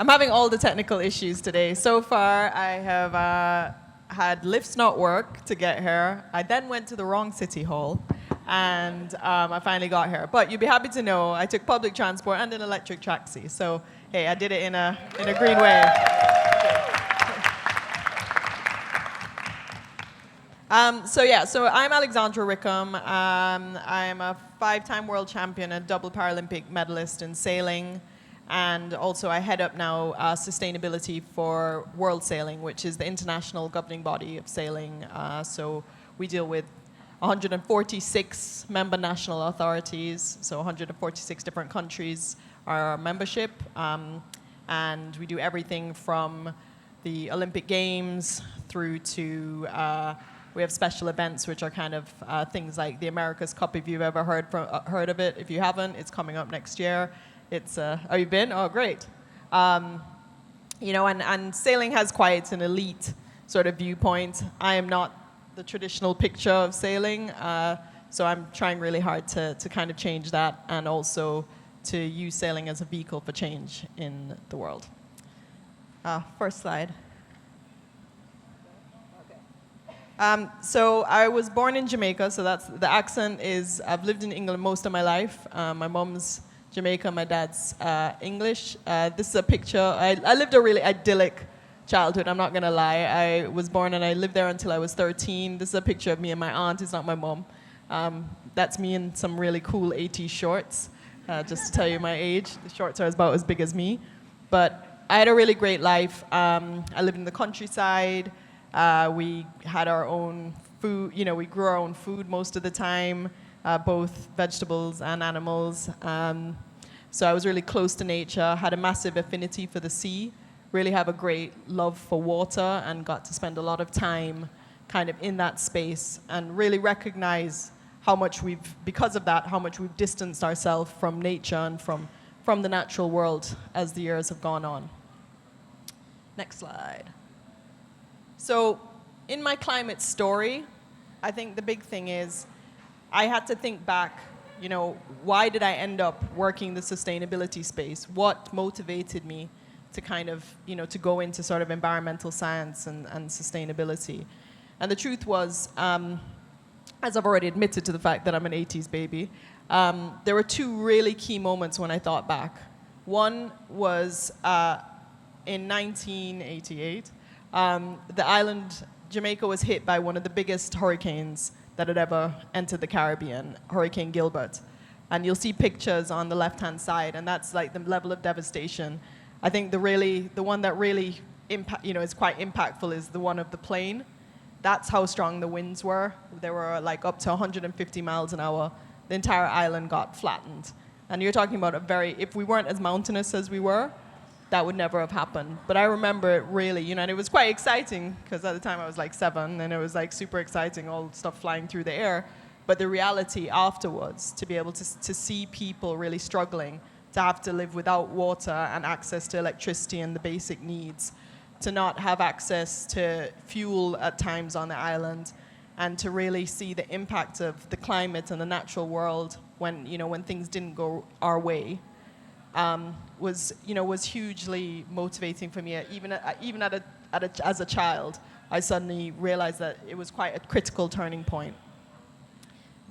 I'm having all the technical issues today. So far, I have had lifts not work to get here. I then went to the wrong city hall, and I finally got here. But you'd be happy to know I took public transport and an electric taxi. So hey, I did it in a green way. So I'm Alexandra Rickham. I'm a 5-time world champion and double Paralympic medalist in sailing. And also I head up now sustainability for World Sailing, which is the international governing body of sailing. So we deal with 146 member national authorities, so 146 different countries are our membership. And we do everything from the Olympic Games through to we have special events, which are kind of things like the America's Cup, if you've ever heard of it. If you haven't, it's coming up next year. It's oh, you've been? Oh, great. And sailing has quite an elite sort of viewpoint. I am not the traditional picture of sailing, so I'm trying really hard to kind of change that, and also to use sailing as a vehicle for change in the world. First slide. So I was born in Jamaica, so that's the accent is, I've lived in England most of my life. My mom's Jamaica, my dad's English. This is a picture, I lived a really idyllic childhood, I'm not gonna lie. I was born and I lived there until I was 13. This is a picture of me and my aunt, it's not my mom. That's me in some really cool 80s shorts, just to tell you my age. The shorts are about as big as me. But I had a really great life. I lived in the countryside. We had our own food, we grew our own food most of the time, both vegetables and animals. So I was really close to nature, had a massive affinity for the sea, really have a great love for water, and got to spend a lot of time kind of in that space and really recognize how much because of that, how much we've distanced ourselves from nature and from the natural world as the years have gone on. Next slide. So in my climate story, I think the big thing is I had to think back, why did I end up working the sustainability space? What motivated me to kind of, to go into sort of environmental science and sustainability? And the truth was, as I've already admitted to the fact that I'm an 80s baby, there were two really key moments when I thought back. One was in 1988, the island, Jamaica, was hit by one of the biggest hurricanes that had ever entered the Caribbean, Hurricane Gilbert. And you'll see pictures on the left-hand side, and that's like the level of devastation. I think the one that really is quite impactful is the one of the plane. That's how strong the winds were. They were like up to 150 miles an hour. The entire island got flattened. And you're talking about if we weren't as mountainous as we were, that would never have happened. But I remember it really, and it was quite exciting, because at the time I was like 7, and it was like super exciting, all stuff flying through the air. But the reality afterwards, to be able to see people really struggling, to have to live without water and access to electricity and the basic needs, to not have access to fuel at times on the island, and to really see the impact of the climate and the natural world when things didn't go our way. Was hugely motivating for me. Even as a child, I suddenly realized that it was quite a critical turning point.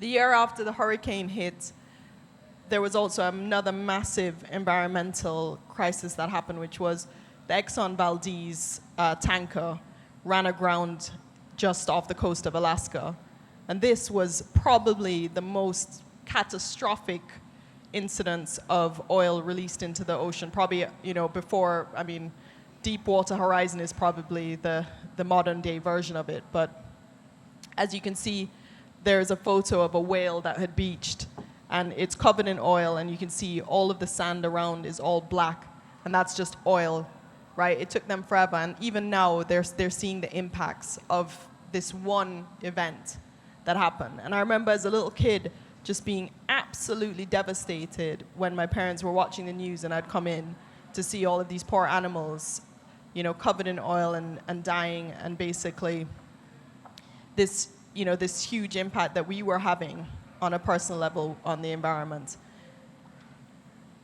The year after the hurricane hit, there was also another massive environmental crisis that happened, which was the Exxon Valdez tanker ran aground just off the coast of Alaska. And this was probably the most catastrophic incidents of oil released into the ocean. Probably, before, Deepwater Horizon is probably the modern day version of it. But as you can see, there's a photo of a whale that had beached, and it's covered in oil, and you can see all of the sand around is all black, and that's just oil, right? It took them forever, and even now they're seeing the impacts of this one event that happened. And I remember as a little kid just being absolutely devastated when my parents were watching the news and I'd come in to see all of these poor animals, covered in oil and dying, and basically this huge impact that we were having on a personal level on the environment.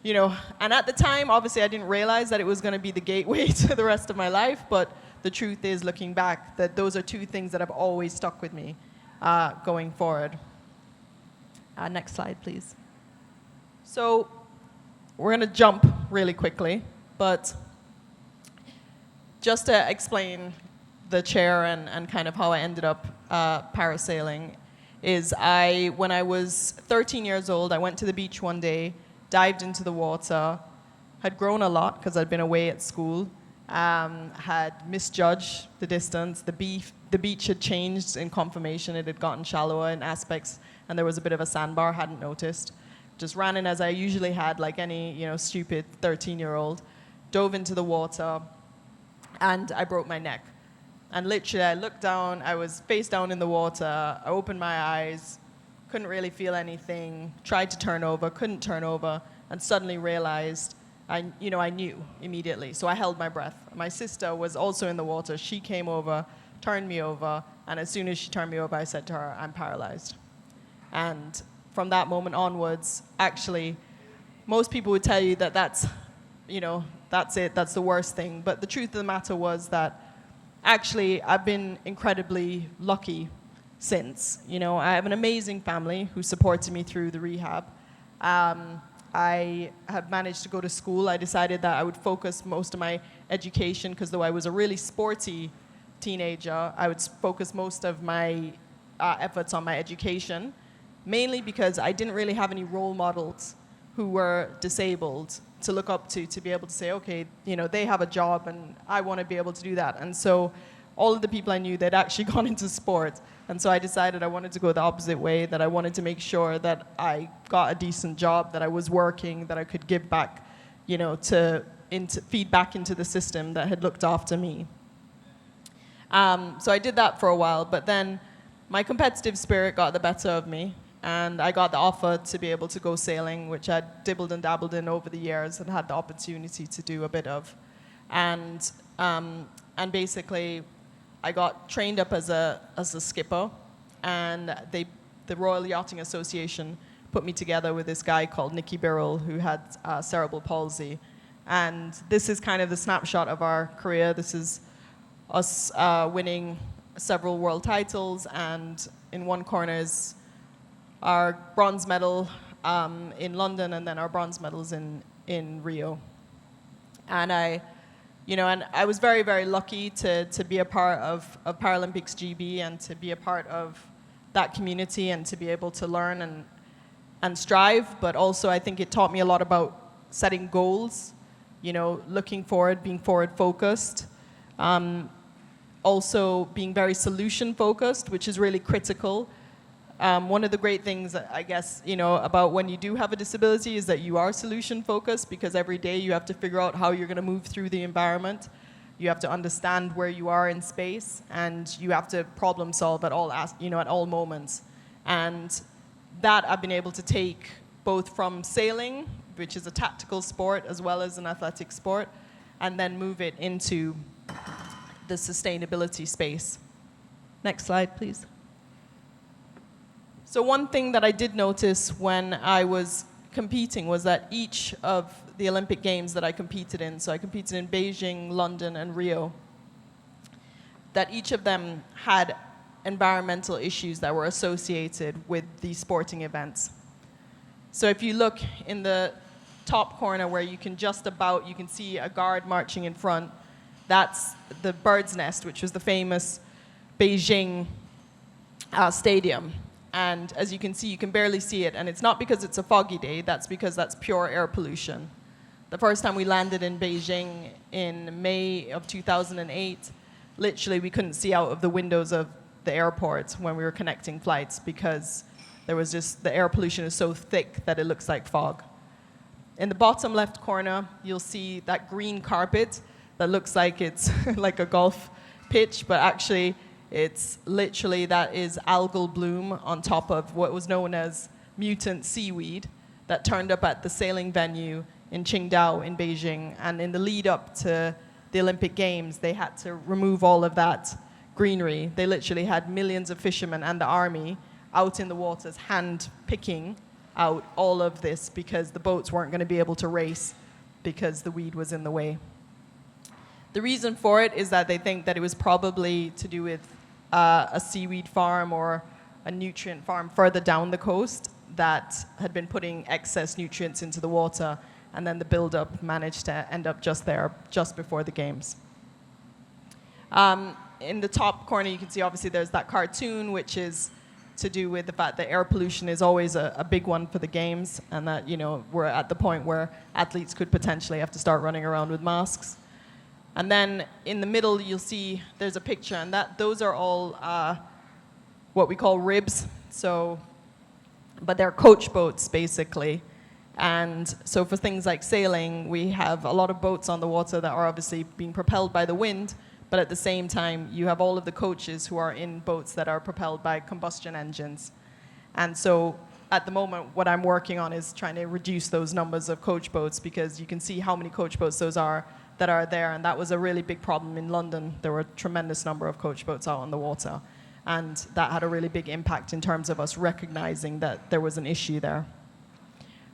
and at the time, obviously, I didn't realize that it was going to be the gateway to the rest of my life. But the truth is, looking back, that those are two things that have always stuck with me going forward. Next slide, please. So we're going to jump really quickly, but just to explain the chair and kind of how I ended up parasailing is when I was 13 years old, I went to the beach one day, dived into the water, had grown a lot because I'd been away at school, had misjudged the distance. The beach had changed in conformation. It had gotten shallower in aspects, and there was a bit of a sandbar, hadn't noticed. Just ran in as I usually had, like any stupid 13-year-old, dove into the water, and I broke my neck. And literally, I looked down, I was face down in the water, I opened my eyes, couldn't really feel anything, tried to turn over, couldn't turn over, and suddenly realized, I knew immediately. So I held my breath. My sister was also in the water. She came over, turned me over, and as soon as she turned me over, I said to her, I'm paralyzed. And from that moment onwards, actually, most people would tell you that that's it, that's the worst thing. But the truth of the matter was that actually, I've been incredibly lucky since. I have an amazing family who supported me through the rehab. I have managed to go to school. I decided that I would focus most of my education, because though I was a really sporty teenager, I would focus most of my efforts on my education, mainly because I didn't really have any role models who were disabled to look up to be able to say, okay, they have a job and I want to be able to do that. And so all of the people I knew, they'd actually gone into sport. And so I decided I wanted to go the opposite way, that I wanted to make sure that I got a decent job, that I was working, that I could give back, to feed back into the system that had looked after me. So I did that for a while, but then my competitive spirit got the better of me. And I got the offer to be able to go sailing, which I'd dibbled and dabbled in over the years and had the opportunity to do a bit of. And basically, I got trained up as a skipper, and the Royal Yachting Association put me together with this guy called Nicky Birrell, who had cerebral palsy. And this is kind of the snapshot of our career. This is us winning several world titles, and in one corner is our bronze medal in London, and then our bronze medals in Rio. And I was very, very lucky to be a part of Paralympics GB and to be a part of that community and to be able to learn and strive. But also I think it taught me a lot about setting goals, looking forward, being forward focused. Also being very solution focused, which is really critical. One of the great things, I guess, about when you do have a disability is that you are solution focused, because every day you have to figure out how you're going to move through the environment. You have to understand where you are in space, and you have to problem solve at all moments. And that I've been able to take both from sailing, which is a tactical sport, as well as an athletic sport, and then move it into the sustainability space. Next slide, please. So one thing that I did notice when I was competing was that each of the Olympic Games that I competed in, so I competed in Beijing, London, and Rio, that each of them had environmental issues that were associated with these sporting events. So if you look in the top corner where you can see a guard marching in front, that's the Bird's Nest, which was the famous Beijing stadium. And as you can see, you can barely see it. And it's not because it's a foggy day, that's because that's pure air pollution. The first time we landed in Beijing in May of 2008, literally we couldn't see out of the windows of the airport when we were connecting flights, because there was just, the air pollution is so thick that it looks like fog. In the bottom left corner, you'll see that green carpet that looks like it's like a golf pitch, but actually it's literally, that is algal bloom on top of what was known as mutant seaweed that turned up at the sailing venue in Qingdao in Beijing. And in the lead up to the Olympic Games, they had to remove all of that greenery. They literally had millions of fishermen and the army out in the waters hand picking out all of this because the boats weren't going to be able to race because the weed was in the way. The reason for it is that they think that it was probably to do with a seaweed farm or a nutrient farm further down the coast that had been putting excess nutrients into the water, and then the buildup managed to end up just there, just before the games. In the top corner, you can see obviously there's that cartoon, which is to do with the fact that air pollution is always a big one for the games, and that, you know, we're at the point where athletes could potentially have to start running around with masks. And then in the middle, you'll see there's a picture, and those are all what we call ribs. So, but they're coach boats, basically. And so for things like sailing, we have a lot of boats on the water that are obviously being propelled by the wind, but at the same time, you have all of the coaches who are in boats that are propelled by combustion engines. And so at the moment, what I'm working on is trying to reduce those numbers of coach boats, because you can see how many coach boats those are that are there, and that was a really big problem in London. There were a tremendous number of coach boats out on the water, and that had a really big impact in terms of us recognizing that there was an issue there.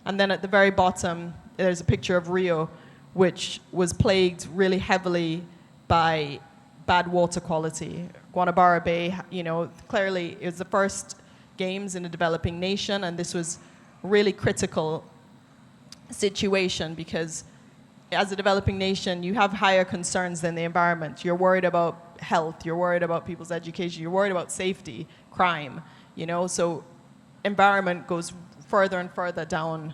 And then at the very bottom, there's a picture of Rio, which was plagued really heavily by bad water quality. Guanabara Bay, you know, clearly it was the first games in a developing nation, and this was a really critical situation because as a developing nation, you have higher concerns than the environment. You're worried about health, you're worried about people's education, you're worried about safety, crime, you know, so environment goes further and further down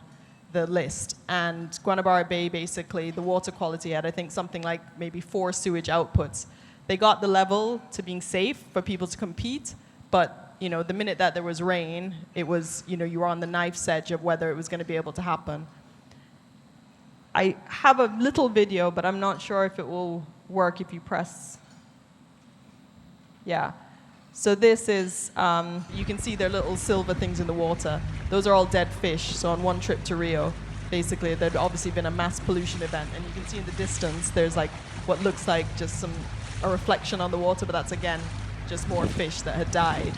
the list. And Guanabara Bay, basically, the water quality had, I think, something like maybe 4 sewage outputs. They got the level to being safe for people to compete, but, you know, the minute that there was rain, it was, you know, you were on the knife's edge of whether it was going to be able to happen. I have a little video, but I'm not sure if it will work if you press. Yeah. So this is, you can see their little silver things in the water. Those are all dead fish. So on one trip to Rio, basically, there'd obviously been a mass pollution event. And you can see in the distance, there's like what looks like just a reflection on the water, but that's, again, just more fish that had died.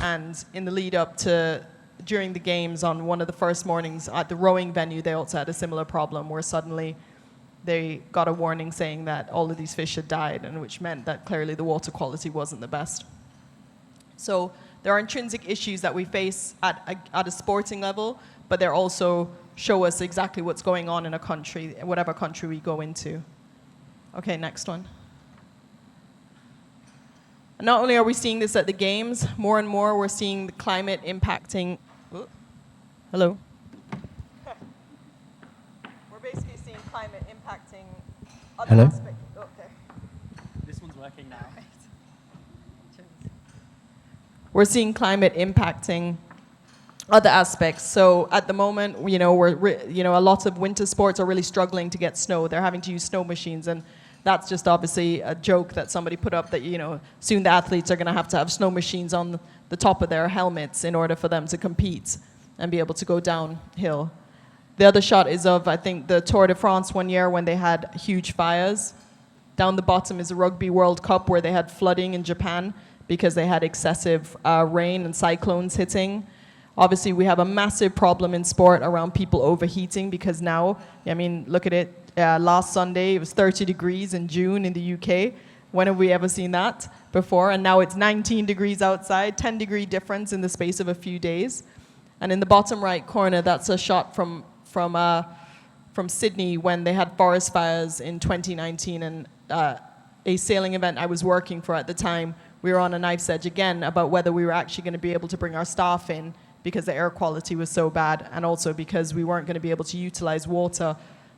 And in the lead up to, during the games on one of the first mornings at the rowing venue, they also had a similar problem where suddenly they got a warning saying that all of these fish had died, and which meant that clearly the water quality wasn't the best. So there are intrinsic issues that we face at a sporting level, but they also show us exactly what's going on in a country, whatever country we go into. Okay, next one. And not only are we seeing this at the games, more and more we're seeing the climate impacting. Hello. We're basically seeing climate impacting other aspects. Okay. This one's working now. We're seeing climate impacting other aspects. So at the moment, you know, a lot of winter sports are really struggling to get snow. They're having to use snow machines, and that's just obviously a joke that somebody put up that, you know, soon the athletes are going to have snow machines on the top of their helmets in order for them to compete and be able to go downhill. The other shot is of, I think, the Tour de France one year when they had huge fires. Down the bottom is the Rugby World Cup where they had flooding in Japan because they had excessive rain and cyclones hitting. Obviously, we have a massive problem in sport around people overheating because now, I mean, look at it. Last Sunday, it was 30 degrees in June in the UK. When have we ever seen that before? And now it's 19 degrees outside, 10-degree difference in the space of a few days. And in the bottom right corner, that's a shot from Sydney when they had forest fires in 2019. And a sailing event I was working for at the time, we were on a knife's edge again about whether we were actually going to be able to bring our staff in because the air quality was so bad, and also because we weren't going to be able to utilize water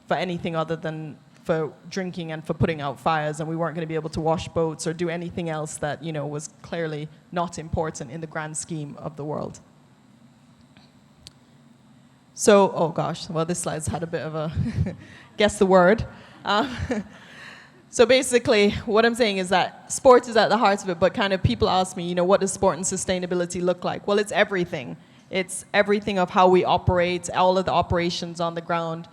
for anything other than for drinking and for putting out fires, and we weren't going to be able to wash boats or do anything else that, you know, was clearly not important in the grand scheme of the world. So, oh gosh, well, this slide's had a bit of a guess the word. So basically, what I'm saying is that sport is at the heart of it, but kind of people ask me, you know, what does sport and sustainability look like? Well, it's everything. It's everything of how we operate, all of the operations on the ground.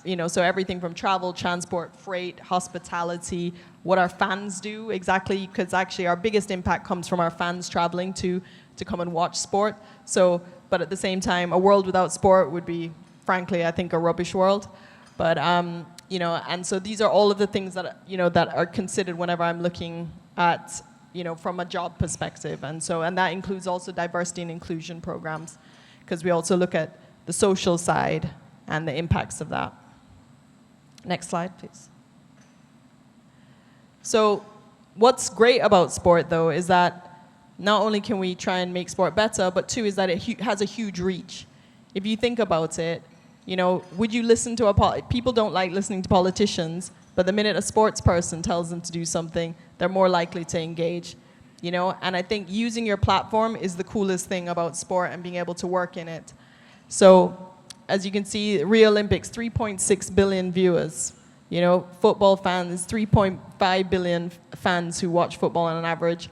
You know, so everything from travel, transport, freight, hospitality, what our fans do exactly, because actually our biggest impact comes from our fans traveling to to come and watch sport. So, but at the same time, a world without sport would be, frankly, I think, a rubbish world. But you know, and so these are all of the things that that are considered whenever I'm looking at from a job perspective, and that includes also diversity and inclusion programs, because we also look at the social side and the impacts of that. Next slide, please. So what's great about sport, though, is that not only can we try and make sport better, but two, is that it has a huge reach. If you think about it, would you listen to people don't like listening to politicians, but the minute a sports person tells them to do something, they're more likely to engage, And I think using your platform is the coolest thing about sport and being able to work in it. So, as you can see, Rio Olympics, 3.6 billion viewers. Football fans, 3.5 billion fans who watch football on an average.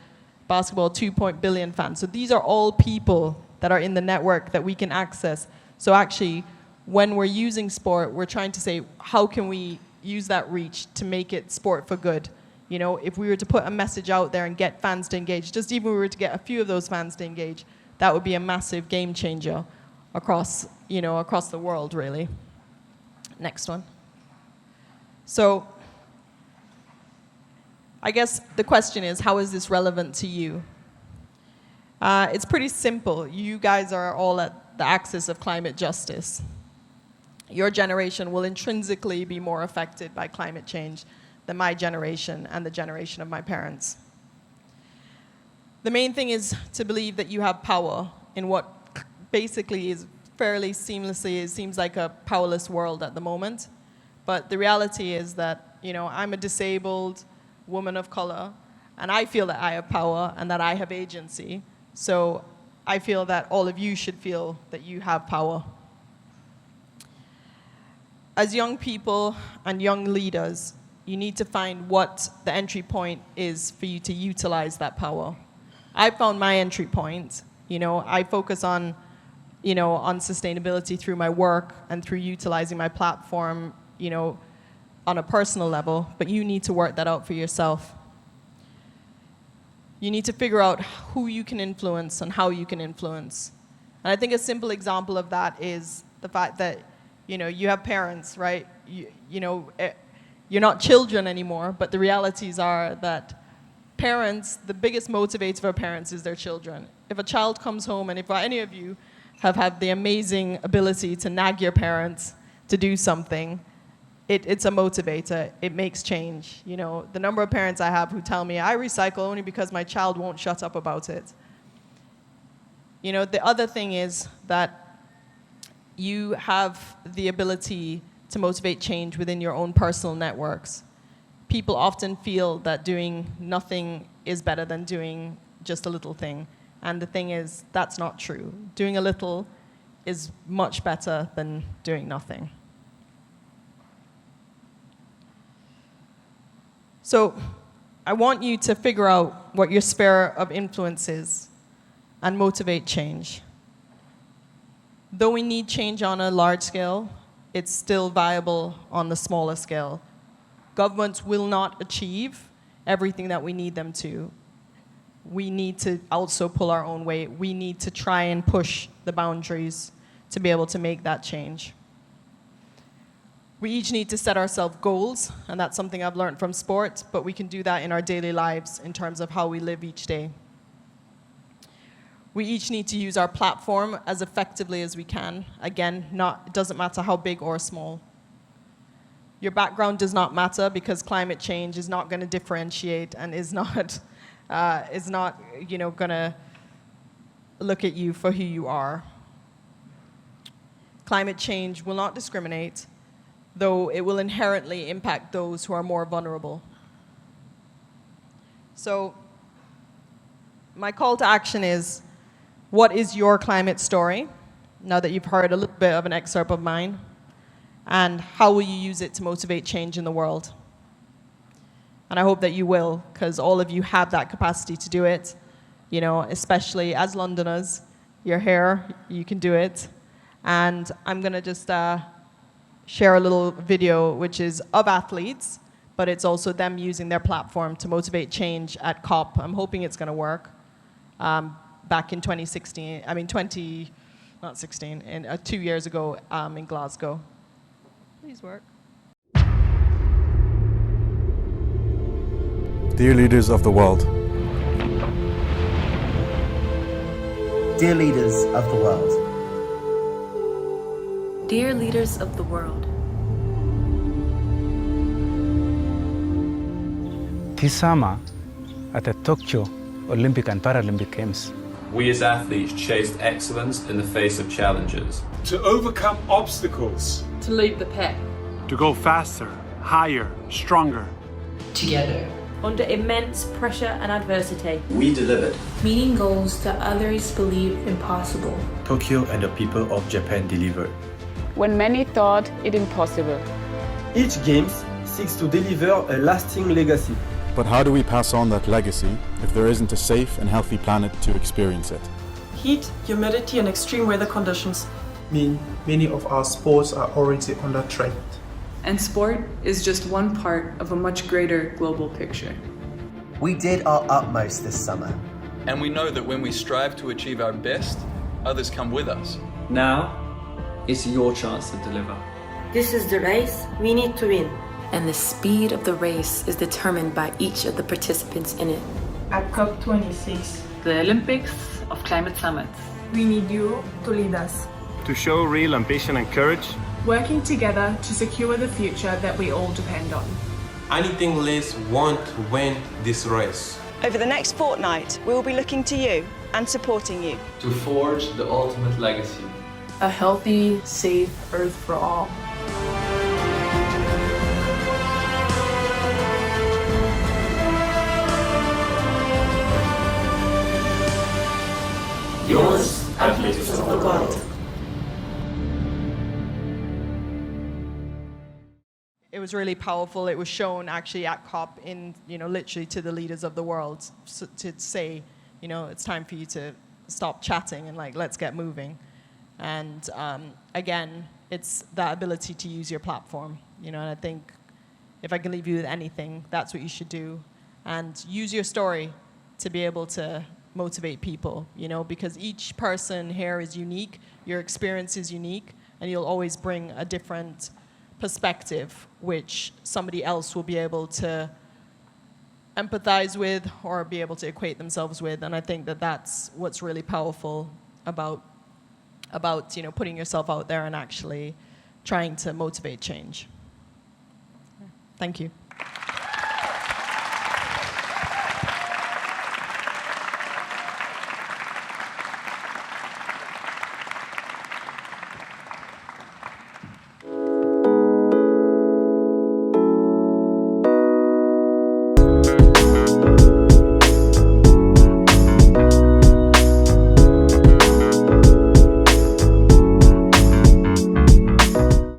Basketball, 2 billion fans. So these are all people that are in the network that we can access. So actually, when we're using sport, we're trying to say, how can we use that reach to make it sport for good? If we were to put a message out there and get fans to engage, just even if we were to get a few of those fans to engage, that would be a massive game changer across the world, really. Next one. So I guess the question is, how is this relevant to you? It's pretty simple. You guys are all at the axis of climate justice. Your generation will intrinsically be more affected by climate change than my generation and the generation of my parents. The main thing is to believe that you have power in what basically is fairly seamlessly, it seems like a powerless world at the moment. But the reality is that, I'm a disabled woman of color, and I feel that I have power and that I have agency. So I feel that all of you should feel that you have power. As young people and young leaders, you need to find what the entry point is for you to utilize that power. I found my entry point. I focus on sustainability through my work and through utilizing my platform, on a personal level, but you need to work that out for yourself. You need to figure out who you can influence and how you can influence. And I think a simple example of that is the fact that, you have parents, right? You're not children anymore, but the realities are that parents, the biggest motivator for parents is their children. If a child comes home, and if any of you have had the amazing ability to nag your parents to do something, it's a motivator. It makes change. The number of parents I have who tell me, I recycle only because my child won't shut up about it. The other thing is that you have the ability to motivate change within your own personal networks. People often feel that doing nothing is better than doing just a little thing. And the thing is, that's not true. Doing a little is much better than doing nothing. So I want you to figure out what your sphere of influence is and motivate change. Though we need change on a large scale, it's still viable on the smaller scale. Governments will not achieve everything that we need them to. We need to also pull our own weight. We need to try and push the boundaries to be able to make that change. We each need to set ourselves goals, and that's something I've learned from sport, but we can do that in our daily lives in terms of how we live each day. We each need to use our platform as effectively as we can. Again, it doesn't matter how big or small. Your background does not matter, because climate change is not going to differentiate and is not going to look at you for who you are. Climate change will not discriminate, though it will inherently impact those who are more vulnerable. So my call to action is, what is your climate story, now that you've heard a little bit of an excerpt of mine? And how will you use it to motivate change in the world? And I hope that you will, because all of you have that capacity to do it. Especially as Londoners, you're here, you can do it. And I'm going to just share a little video, which is of athletes, but it's also them using their platform to motivate change at COP. I'm hoping it's going to work. back in 2016. I mean, not 16, 2 years ago in Glasgow. Please work. Dear leaders of the world. Dear leaders of the world. Dear leaders of the world. This summer, at the Tokyo Olympic and Paralympic Games, we as athletes chased excellence in the face of challenges. To overcome obstacles. To lead the pack. To go faster, higher, stronger. Together. Under immense pressure and adversity. We delivered. Meeting goals that others believe impossible. Tokyo and the people of Japan delivered. When many thought it impossible. Each Games seeks to deliver a lasting legacy. But how do we pass on that legacy if there isn't a safe and healthy planet to experience it? Heat, humidity and extreme weather conditions mean many of our sports are already under threat. And sport is just one part of a much greater global picture. We did our utmost this summer. And we know that when we strive to achieve our best, others come with us. Now, it's your chance to deliver. This is the race we need to win. And the speed of the race is determined by each of the participants in it. At COP26, the Olympics of climate summits, we need you to lead us. To show real ambition and courage, working together to secure the future that we all depend on. Anything less won't win this race. Over the next fortnight, we will be looking to you and supporting you. To forge the ultimate legacy. A healthy, safe Earth for all. Yours, athletes of the world. It was really powerful. It was shown actually at COP in, literally to the leaders of the world to say, it's time for you to stop chatting and let's get moving. And again, it's that ability to use your platform, and I think if I can leave you with anything, that's what you should do. And use your story to be able to motivate people, because each person here is unique, your experience is unique, and you'll always bring a different perspective which somebody else will be able to empathize with or be able to equate themselves with. And I think that that's what's really powerful about putting yourself out there and actually trying to motivate change. Thank you.